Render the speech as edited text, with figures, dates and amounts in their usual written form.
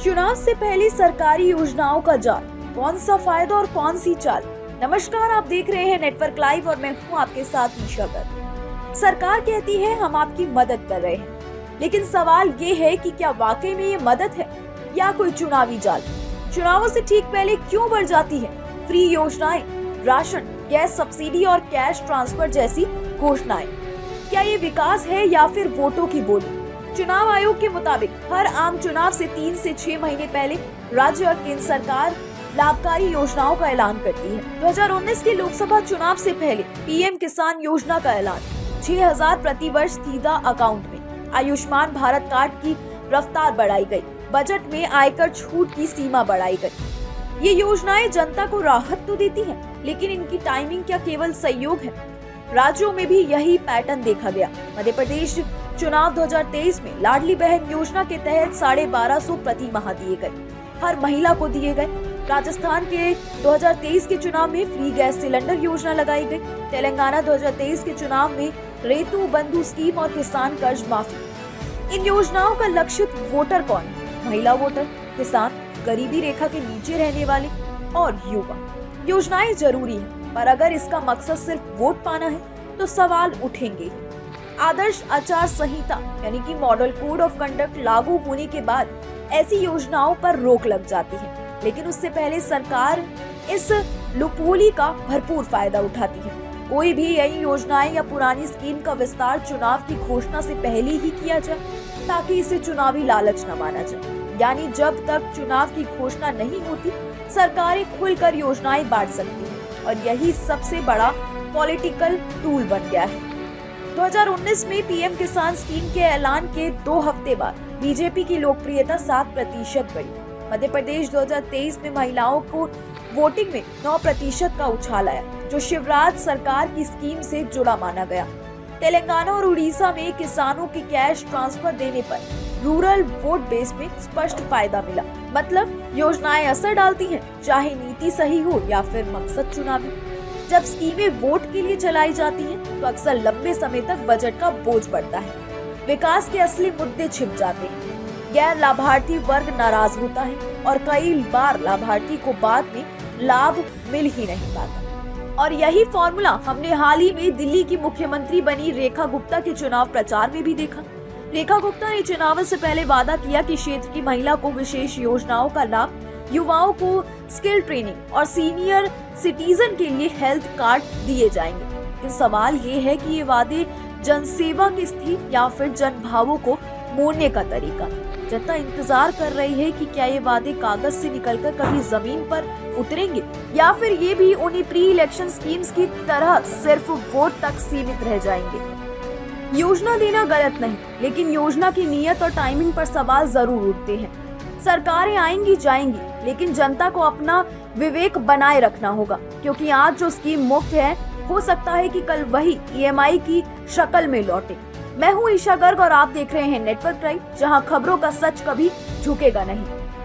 चुनाव से पहले सरकारी योजनाओं का जाल, कौन सा फायदा और कौन सी चाल। नमस्कार, आप देख रहे हैं नेटवर्क लाइव और मैं हूं आपके साथ निशा गर्ग। सरकार कहती है हम आपकी मदद कर रहे हैं, लेकिन सवाल ये है कि क्या वाकई में ये मदद है या कोई चुनावी जाल। चुनावों से ठीक पहले क्यों बढ़ जाती है फ्री योजनाएं, राशन, गैस सब्सिडी और कैश ट्रांसफर जैसी घोषणाएं। क्या ये विकास है या फिर वोटों की बोली। चुनाव आयोग के मुताबिक हर आम चुनाव से 3 से 6 महीने पहले राज्य और केंद्र सरकार लाभकारी योजनाओं का ऐलान करती है। 2019 के लोकसभा चुनाव से पहले पीएम किसान योजना का ऐलान, 6,000 प्रति वर्ष सीधा अकाउंट में। आयुष्मान भारत कार्ड की रफ्तार बढ़ाई गई। बजट में आयकर छूट की सीमा बढ़ाई गई। ये योजनाएं जनता को राहत तो देती हैं, लेकिन इनकी टाइमिंग क्या केवल सहयोग है। राज्यों में भी यही पैटर्न देखा गया। मध्य प्रदेश चुनाव 2023 में लाडली बहन योजना के तहत 1250 प्रति माह दिए गए, हर महिला को दिए गए। राजस्थान के 2023 के चुनाव में फ्री गैस सिलेंडर योजना लगाई गई। तेलंगाना 2023 के चुनाव में रेतु बंधु स्कीम और किसान कर्ज माफी। इन योजनाओं का लक्षित वोटर कौन है? महिला वोटर, किसान, गरीबी रेखा के नीचे रहने वाले और युवा। योजनाएं जरूरी है, पर अगर इसका मकसद सिर्फ वोट पाना है तो सवाल उठेंगे। आदर्श आचार संहिता यानी कि मॉडल कोड ऑफ कंडक्ट लागू होने के बाद ऐसी योजनाओं पर रोक लग जाती है, लेकिन उससे पहले सरकार इस लूपहोल का भरपूर फायदा उठाती है। कोई भी नई योजनाएं या पुरानी स्कीम का विस्तार चुनाव की घोषणा से पहले ही किया जाए, ताकि इसे चुनावी लालच न माना जाए। यानी जब तक चुनाव की घोषणा नहीं होती, सरकारें खुलकर योजनाएं बांट सकती हैं, और यही सबसे बड़ा पॉलिटिकल टूल बन गया है। 2019 में पीएम किसान स्कीम के ऐलान के 2 हफ्ते बाद बीजेपी की लोकप्रियता 7% बढ़ी। मध्य प्रदेश 2023 में महिलाओं को वोटिंग में 9% का उछाल आया, जो शिवराज सरकार की स्कीम से जुड़ा माना गया। तेलंगाना और उड़ीसा में किसानों के कैश ट्रांसफर देने पर रूरल वोट बेस में स्पष्ट फायदा मिला। मतलब योजनाएं असर डालती हैं, चाहे नीति सही हो या फिर मकसद चुनावी। जब स्कीमें वोट के लिए चलाई जाती हैं, तो अक्सर लंबे समय तक बजट का बोझ बढ़ता है। विकास के असली मुद्दे छिप जाते हैं। गैर लाभार्थी वर्ग नाराज होता है और कई बार लाभार्थी को बाद में लाभ मिल ही नहीं पाता। और यही फॉर्मूला हमने हाल ही में दिल्ली की मुख्यमंत्री बनी रेखा गुप्ता के चुनाव प्रचार में भी देखा। रेखा गुप्ता ने चुनाव से पहले वादा किया कि क्षेत्र की महिला को विशेष योजनाओं का लाभ, युवाओं को स्किल ट्रेनिंग और सीनियर सिटीजन के लिए हेल्थ कार्ड दिए जाएंगे। लेकिन सवाल ये है कि ये वादे जनसेवा की थी या फिर जनभावों को मोड़ने का तरीका। जनता इंतजार कर रही है कि क्या ये वादे कागज से निकलकर कभी जमीन पर उतरेंगे, या फिर ये भी उन्हीं प्री इलेक्शन स्कीम्स की तरह सिर्फ वोट तक सीमित रह जाएंगे। योजना देना गलत नहीं, लेकिन योजना की नीयत और टाइमिंग पर सवाल जरूर उठते हैं। सरकारें आएंगी जाएंगी, लेकिन जनता को अपना विवेक बनाए रखना होगा, क्योंकि आज जो स्कीम मुफ्त है, हो सकता है कि कल वही ईएमआई की शक्ल में लौटे। मैं हूं ईशा गर्ग और आप देख रहे हैं नेटवर्क लाइव, जहां खबरों का सच कभी झुकेगा नहीं।